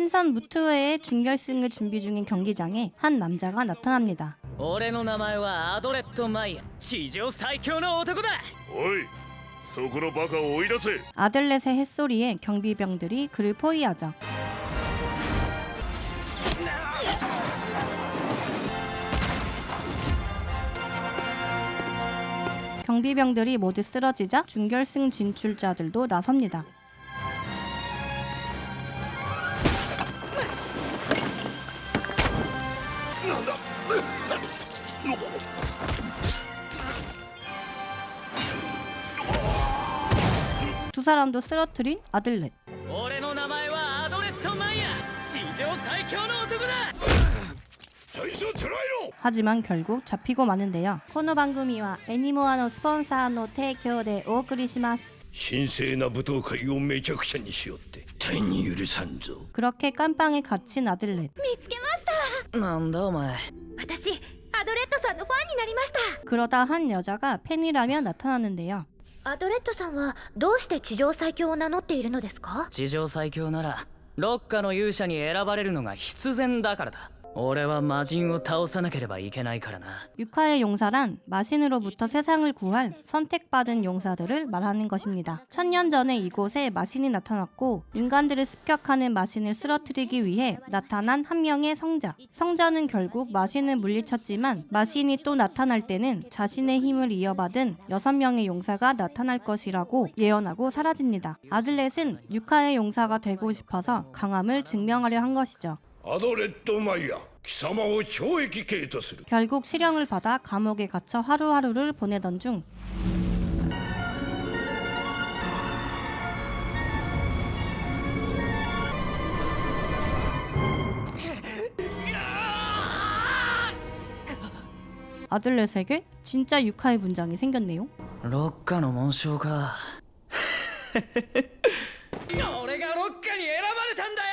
신선 무투회의 준결승을 준비 중인 경기장에 한 남자가 나타납니다. 俺の名前はアドレッド・マイヤ、史上最強の男だ。おい、そこのバカを追い出せ。 아들렛의 햇소리에 경비병들이 그를 포위하죠. 경비병들이 모두 쓰러지자 준결승 진출자들도 나섭니다. 두 사람도 쓰러뜨린 아들렛. 俺の名前はアドレッド・マイヤ、史上最強の男だ。 最初捕らえろ。 하지만 결국 잡히고 마는데요. この番組はエニモアのスポンサーの提供でお送りします。神聖な舞踏会をめちゃくちゃにしよって大に許さんぞ。 그렇게 깜빵에 갇힌 아들렛. 見つけました。なんだお前。私アドレッドさんのファンになりました。 그러다 한 여자가 팬이라며 나타나는데요. アドレッドさんはどうして地上最強を名乗っているのですか？地上最強ならロッカの勇者に選ばれるのが必然だからだ。俺は魔人を倒さなければいけないからな。 육하의 용사란 마신으로부터 세상을 구할 선택받은 용사들을 말하는 것입니다. 1000년 전에 이곳에 마신이 나타났고 인간들을 습격하는 마신을 쓰러뜨리기 위해 나타난 한 명의 성자. 성자는 결국 마신을 물리쳤지만 마신이 또 나타날 때는 자신의 힘을 이어받은 6명의 용사가 나타날 것이라고 예언하고 사라집니다. 아들렛은 육하의 용사가 되고 싶어서 강함을 증명하려 한 것이죠. アドレッド・マイヤ、貴様を懲役刑とする。 결국 실형을 받아 감옥에 갇혀 하루하루를 보내던 중 아들렛에게 진짜 육하의 문장이 생겼네요. ロッカの紋章か。俺がロッカに選ばれたんだよ。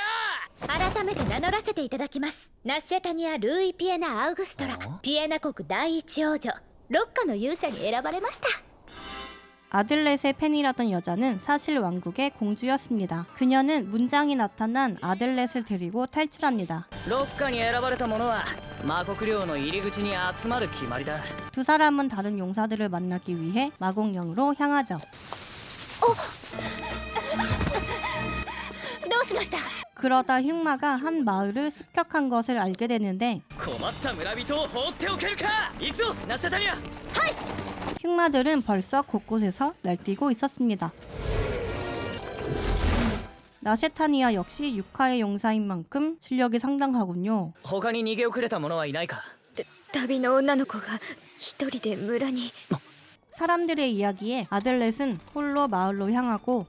改めて名乗らせていただきます。ナッシェタニア・ルーイ・ピエナ・アウグストラ、ピエナ国第一王女、ロッカの勇者に選ばれました。 아들렛의 팬이라던 여자는 사실 왕국의 공주였습니다. 그녀는 문장이 나타난 아들렛을 데리고 탈출합니다. ロッカに選ばれた者は魔国領の入り口に集まる決まりだ。 두 사람은 다른 용사들을 만나기 위해 마공령으로 향하죠. どうしました？ 그러다 흉마가 한 마을을 습격한 것을 알게 되는데 困った村人を放っておけるか。行くぞナシャタニア。 흉마들은 벌써 곳곳에서 날뛰고 있었습니다. 나셰타니아 역시 육하의 용사인 만큼 실력이 상당하군요. 他に逃げ遅れた者はいないか。旅の女の子が一人で村に。 사람들의 이야기에 아들렛은 홀로 마을로 향하고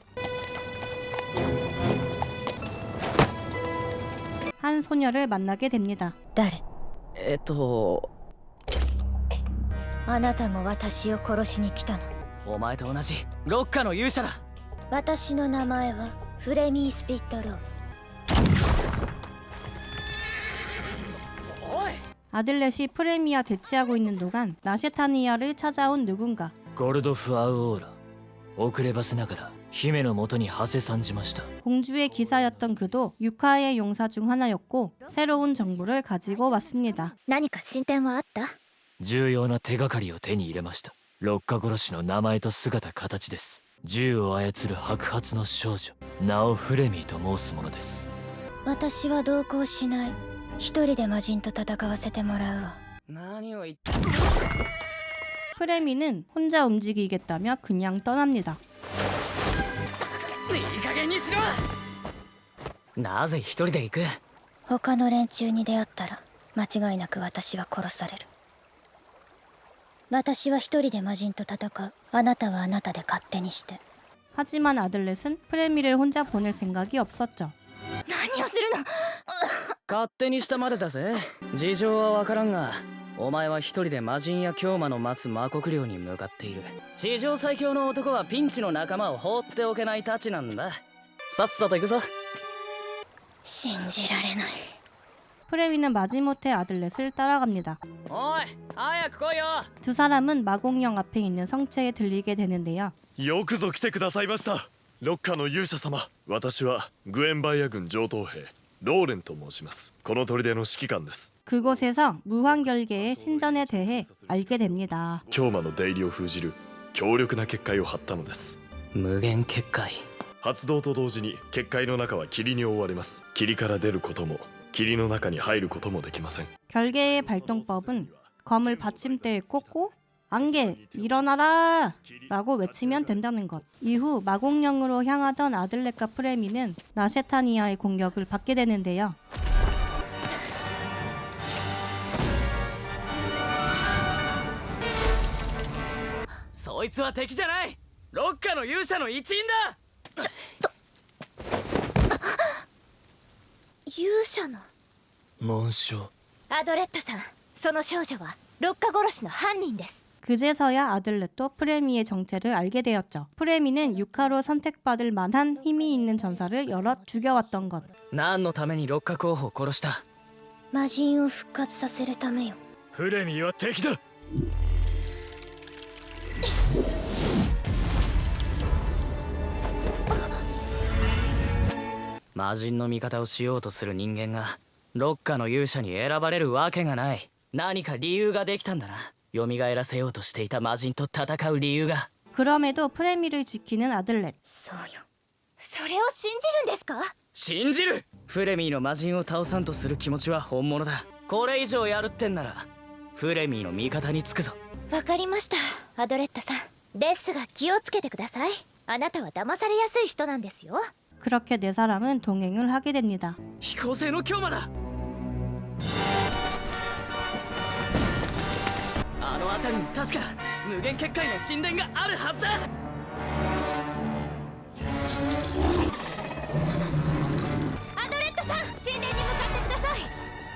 한 소녀를 만나게 됩니다. 誰？あなたも私を殺しに来たの？お前と同じロッカの勇者だ。私の名前はフレミー・スピットロー。 おい。 아들렛이 프레미아 대치하고 있는 동안 나셰타니아를 찾아온 누군가. ゴルドフ・アウオーラ、遅ればせながら姫のもとに馳せ参じました。 공주의 기사였던 그도 육하의 용사 중 하나였고 새로운 정보를 가지고 왔습니다. 何か進展はあった？重要な手がかりを手に入れました。ロッカ殺しの名前と姿形です。銃を操る白髪の少女、名をフレミーと申すものです。私は同行しない。一人で魔人と戦わせてもらうわ。何を言って。 프레미는 혼자 움직이겠다며 그냥 떠납니다. いい加減にしろ。なぜ一人で行く。他の連中に出会ったら間違いなく私は殺される。私は一人で魔人と戦う。あなたはあなたで勝手にして。 하지만 아들렛은 프레미를 혼자 보낼 생각이 없었죠. 何をするの？勝手にしたまでだぜ。事情はわからんが、お前は一人で魔人や狂魔の待つ魔国領に向かっている。地上最強の男はピンチの仲間を放っておけないたちなんだ。さっさと行くぞ。信じられない。 프레미는 마지못해 아들렛을 따라갑니다. おい、早く来いよ。 두 사람은 마공령 앞에 있는 성체에 들리게 되는데요. よくぞ来てくださいました。ロッカの勇者様、私はグエンバイア軍上等兵ローレンと申します。この砦の指揮官です。 그곳에서 무한결계의 신전에 대해 알게 됩니다. 京魔の出入りを封じる強力な結界を張ったのです。無限結界。発動と同時に結界の中は霧に覆われます。霧から出ることも霧の中に入ることもできません。 결계의 발동법은 검을 받침대에 꽂고 안개 일어나라 라고 외치면 된다는 것. 이후 마공령으로 향하던 아들렛과 프레미는 나셰타니아의 공격을 받게 되는데요. そいつは敵じゃない。ロッカの勇者の一員だ。勇者の紋章。アドレットさん、その少女はロッカ殺しの犯人です。 그제서야 아들렛도 프레미의 정체를 알게 되었죠. 프레미는 유카로 선택받을 만한 힘이 있는 전사를 여럿 죽여왔던 것. 何のためにロッカ候補を殺した？魔人を復活させるためよ。フレミーは敵だ。魔人の味方をしようとする人間がロッカの勇者に選ばれるわけがない。何か理由ができたんだな。蘇らせようとしていた魔人と戦う理由が。 그럼에도 프레미를 지키는 아들렛. そうよ。それを信じるんですか？信じる。フレミーの魔人を倒さんとする気持ちは本物だ。これ以上やるってんならフレミーの味方につくぞ。わかりました、アドレットさん。ですが気をつけてください。あなたは騙されやすい人なんですよ。 그렇게 네 사람은 동행을 하게 됩니다. 飛行性の強魔だ。あの辺りに確か無限結界の神殿があるはずだ。アドレットさん、神殿に向かってください。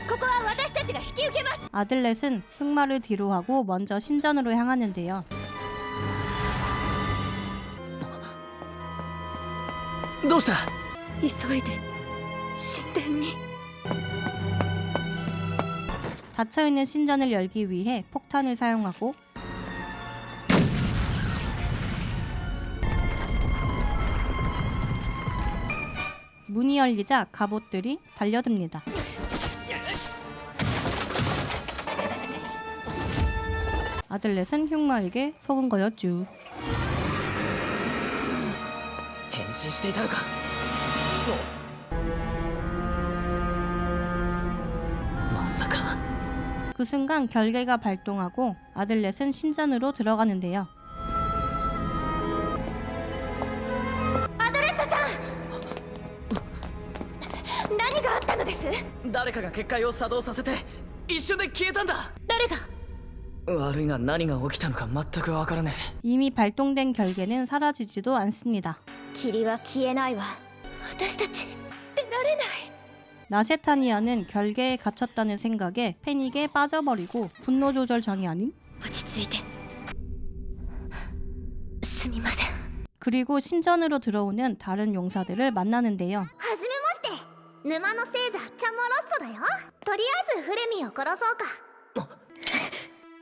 ここは私たちが引き受けます。 아들렛은 흑마를 뒤로 하고 먼저 신전으로 향하는데요. どうした？急いで神殿に。 닫혀있는 신전을 열기 위해 폭탄을 사용하고 문이 열리자 갑옷들이 달려듭니다. 아들렛은 흉마에게 속은 거였죠. 変身していたのか。まさか。 그 순간 결계가 발동하고 아들렛은 신전으로 들어가는데요. アドレットさん、何があったのです？誰かが結界を作動させて一瞬で消えたんだ。誰が？悪いが何が起きたのか全くわからねえ。 이미 발동된 결계는 사라지지도 않습니다. 霧は消えないわ。私たち出られない。 나셰타니아는 결계에 갇혔다는 생각에 패닉에 빠져버리고 분노 조절 장애 아님? 落ち着いて。すみません。 그리고 신전으로 들어오는 다른 용사들을 만나는데요. はじめまして。沼の聖者チャモロッソだよ。とりあえずフレミーを殺そうか。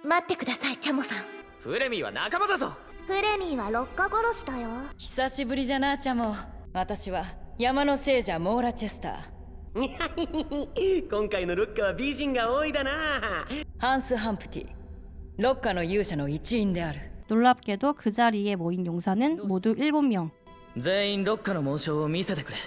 待ってください、チャモさん。フレミーは仲間だぞ。フレミーはロッカ殺しだよ。久しぶりじゃな、チャモ。私は山の聖者モーラチェスター。今回のロッカは美人が多いだな。ハンス・ハンプティ、ロッカの勇者の一員である。 놀랍게도 그 자리에 모인 용사는 모두 7명. 全員ロッカの紋章を見せてくれ。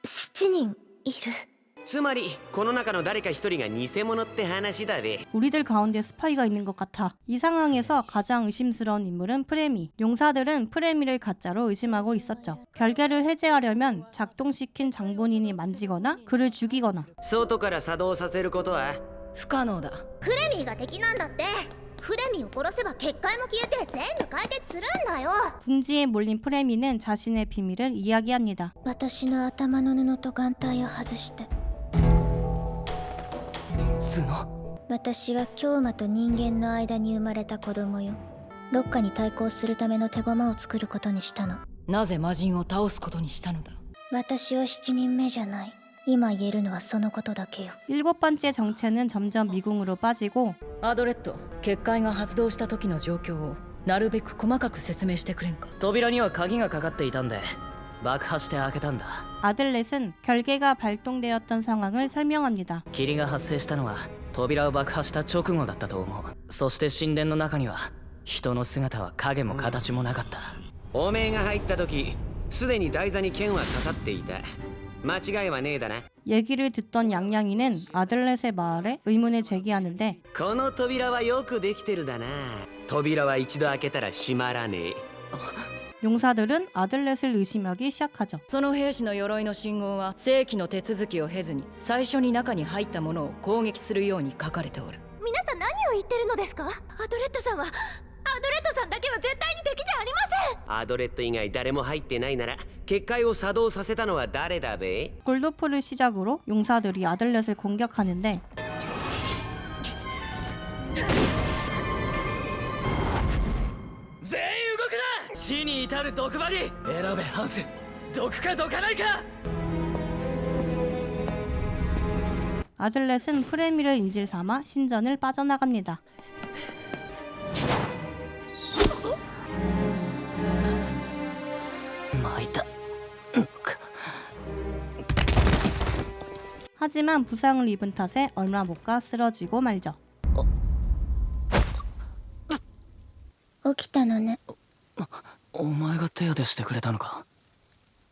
7人いる。つまりこの中の誰か一人が偽物って話だべ。 우리들 가운데 스파이가 있는 것 같아. 이 상황에서 가장 의심스러운 인물은 프레미. 용사들은 프레미를 가짜로 의심하고 있었죠. 결계를 해제하려면 작동시킨 장본인이 만지거나 그를 죽이거나. 外から作動させることは不可能だ。フレミーが敵なんだって。フレミーを殺せば結界も消えて全部解決するんだよ。 궁지에 몰린 프레미는 자신의 비밀을 이야기합니다. 私の頭の布と眼帯を外して。角。私は京魔と人間の間に生まれた子供よ。ロッカに対抗するための手駒を作ることにしたの。なぜ魔人を倒すことにしたのだ。私は7人目じゃない。今言えるのはそのことだけよ。 7번째 정체는 점점 미궁으로 빠지고 アドレット、結界が発動した時の状況をなるべく細かく説明してくれんか。扉には鍵がかかっていたんで爆破して開けたんだ。 아들렛은 결계가 발동되었던 상황을 설명합니다. 霧が発生したのは扉を爆破した直後だったと思う。そして神殿の中には人の姿は影も形もなかった。おめえが入った時すでに台座に剣は刺さっていた。間違いはねえだな。 얘기를 듣던 양양이는 아들렛의 말에 의문을 제기하는데 この扉はよくできてるだな。扉は一度開けたら閉まらねえ。 용사들은 아들렛을 의심하기 시작하죠. その兵士の鎧の信号は正規の手続きを経ずに最初に中に入ったものを攻撃するように書かれておる。皆さん何を言ってるのですか？アドレットさんはアドレットさんだけは絶対に敵じゃありません。アドレット以外誰も入ってないなら結界を作動させたのは誰だべ？ 골도프를 시작으로 용사들이 아들렛을 공격하는데 全員動くな。死に至る毒針選べハンス。毒か毒かないか。 아들렛은 프레미를 인질 삼아 신전을 빠져나갑니다. 하지만 부상을 입은 탓에 얼마 못 가 쓰러지고 말죠. 起きたのね。お前が手当てしてくれたのか。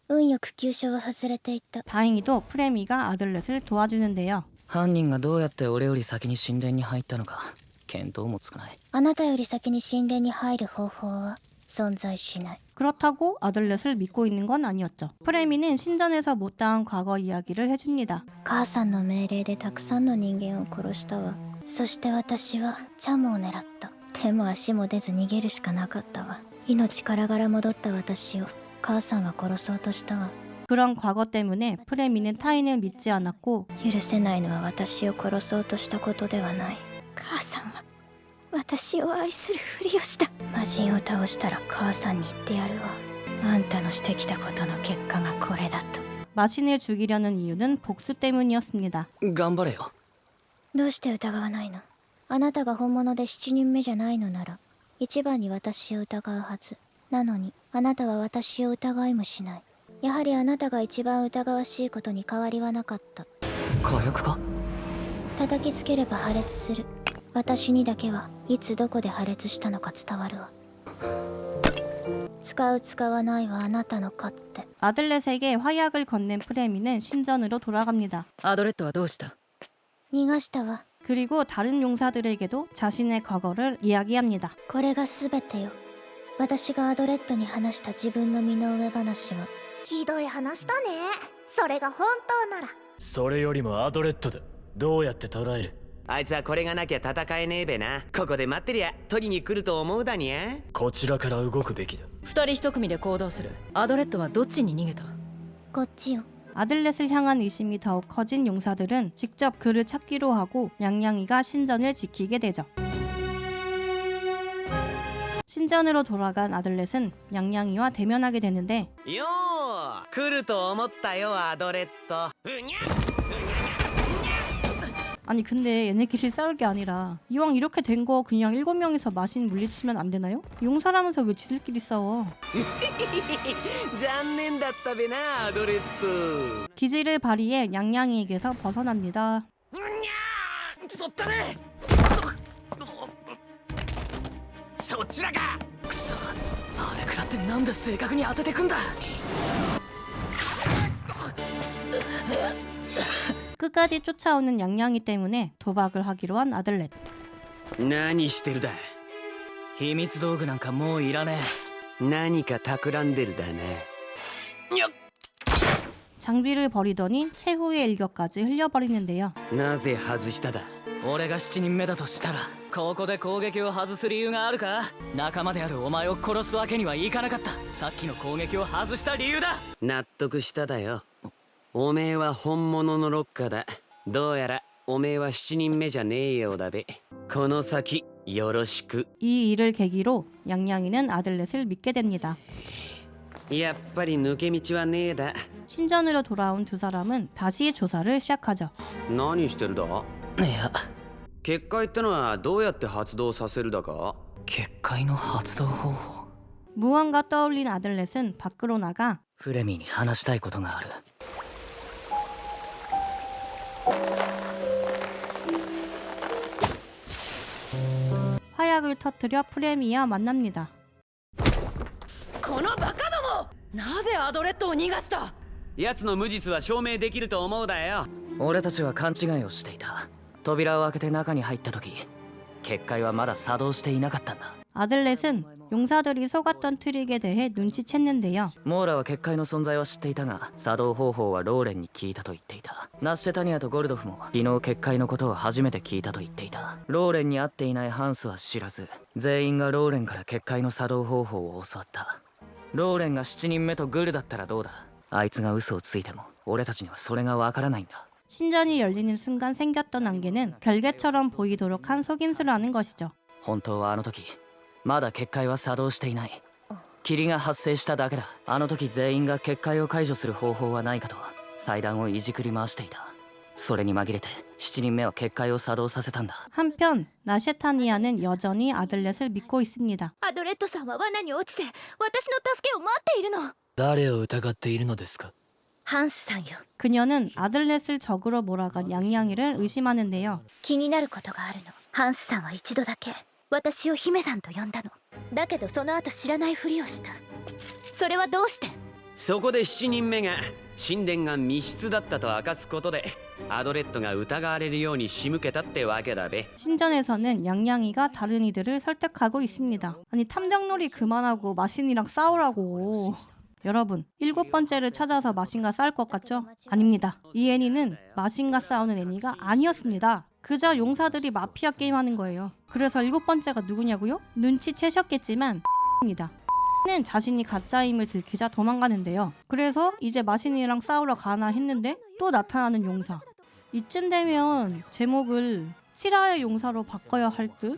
運よく急所は外れていた。 다행히도 프레미가 아들렛을 도와주는데요. 犯人がどうやって俺より先に神殿に入ったのか見当もつかない。あなたより先に神殿に入る方法は存在しない。 그렇다고 아들렛을 믿고 있는 건 아니었죠. 프레미는 신전에서 못다한 과거 이야기를 해줍니다. 母さんの命令でたくさんの人間を殺したわ。そして私はチャモを狙った。手も足も出ず逃げるしかなかったわ。命からがら戻った私を母さんは殺そうとしたわ。 그런 과거 때문에 프레미는 타인을 믿지 않았고 許せないのは私を殺そうとしたことではない。母さんは私を愛するふりをした。魔人を倒したら母さんに言ってやるわ。あんたのしてきたことの結果がこれだと。 마신을 죽이려는 이유는 복수 때문이었습니다. 頑張れよ。どうして疑わないの？あなたが本物で7人目じゃないのなら一番に私を疑うはず。なのにあなたは私を疑いもしない。やはりあなたが一番疑わしいことに変わりはなかった。火薬か。叩きつければ破裂する。私にだけはいつどこで破裂したのか伝わるわ。使う使わないはあなたの勝手。 아들렛에게 화약을 건넨 프레미는 신전으로 돌아갑니다. アドレットはどうした？逃がしたわ。 그리고 다른 용사들에게도 자신의 과거를 이야기합니다. これが全てよ。私がアドレットに話した自分の身の上話は。ひどい話だね。それが本当なら。それよりもアドレットだ。どうやって捉える？あいつはこれがなきゃ戦えねえべな。ここで待ってりゃ取りに来ると思うだにゃ。こちらから動くべきだ。二人一組で行動する。アドレットはどっちに逃げた？こっちよ。 아들렛을 향한 의심이 더욱 커진 용사들은 직접 그를 찾기로 하고 양양이가 신전을 지키게 되죠. 신전으로 돌아간 아들렛은 양양이와 대면하게 되는데 よー来ると思ったよアドレット。うにゃ 아니 근데 얘네끼리 싸울 게 아니라 이왕 이렇게 된 거 그냥 7명이서 마신 물리치면 안 되나요? 용사라면서 왜 지들끼리 싸워? 残念だったべなアドレット。 기지를 발휘해 양양이에게서 벗어납니다. そったね。そちらか。くそ、あれくらってなんで正確に当ててくんだ。 끝까지 쫓아오는 양양이 때문에 도박을 하기로 한 아들렛. 何してるだ。秘密道具なんかもういらね何か企んでるだね。よっ。 장비를 버리더니 최후의 일격까지 흘려버리는데요. なぜ外しただ。え。俺が7人目だとしたらここで攻撃を外す理由があるか。仲間であるお前を殺すわけにはいかなかった。さっきの攻撃を外した理由だ。納得しただよ。おめえは本物のロッカだ。どうやらおめえは7人目じゃねえようだべ。この先よろしく。 이 일을 계기로 양양이는 아들렛을 믿게 됩니다. やっぱり抜け道はねえだ。 신전으로 돌아온 두 사람은 다시 조사를 시작하죠. 何してるだ。いや、結界ってのはどうやって発動させるだか。結界の発動方法。 무언가 떠올린 아들렛은 밖으로 나가 フレミーに話したいことがある。 화약을 터뜨려 프레미와 만납니다. このバカども、なぜアドレッドを逃がした？奴の無実は証明できると思うだよ。俺たちは勘違いをしていた。扉を開けて中に入った時、結界はまだ作動していなかったんだ。 아들렛은 용사들이 속았던 트릭에 대해 눈치챘는데요. モーラは結界の存在は知っていたが、作動方法はローレンに聞いたと言っていた。ナッシェタニアとゴルドフも昨日結界のことを初めて聞いたと言っていた。ローレンに会っていないハンスは知らず、全員がローレンから結界の作動方法を教わった。ローレンが7人目とグルだったらどうだ。あいつが嘘をついても俺たちにはそれがわからないんだ。 신전이 열리는 순간 생겼던 안개는 결계처럼 보이도록 한 속임수라는 것이죠. 本当はあの時まだ結界は作動していない。霧が発生しただけだ。あの時全員が結界を解除する方法はないかと祭壇をいじくり回していた。それに紛れて7人目は結界を作動させたんだ。 한편 나셰타니아는 여전히 아들렛을 믿고 있습니다. アドレッドさんは罠に落ちて私の助けを待っているの。誰を疑っているのですか？ハンスさんよ。 그녀는 아들렛을 적으로 몰아간 양양이를 의심하는데요. 気になることがあるの。ハンスさんは一度だけ私を姫さんと呼んだの。だけどその後知らないふりをした。それはどうして？そこで7人目が神殿が密室だったと明かすことでアドレッドが疑われるように仕向けたってわけだべ。 신전에서는 양양이가 다른 이들을 설득하고 있습니다. 아니 탐정놀이 그만하고 마신이랑 싸우라고. 여러분, 7번째를 찾아서 마신과 싸울 것 같죠? 아닙니다. 이 애니는 마신과 싸우는 애니가 아니었습니다. 그저 용사들이 마피아 게임하는 거예요. 그래서 7번째가 누구냐고요? 눈치채셨겠지만 입니다. 는 자신이 가짜임을 들키자 도망가는데요. 그래서 이제 마신이랑 싸우러 가나 했는데 또 나타나는 용사. 이쯤 되면 제목을 7화의 용사로 바꿔야 할 듯?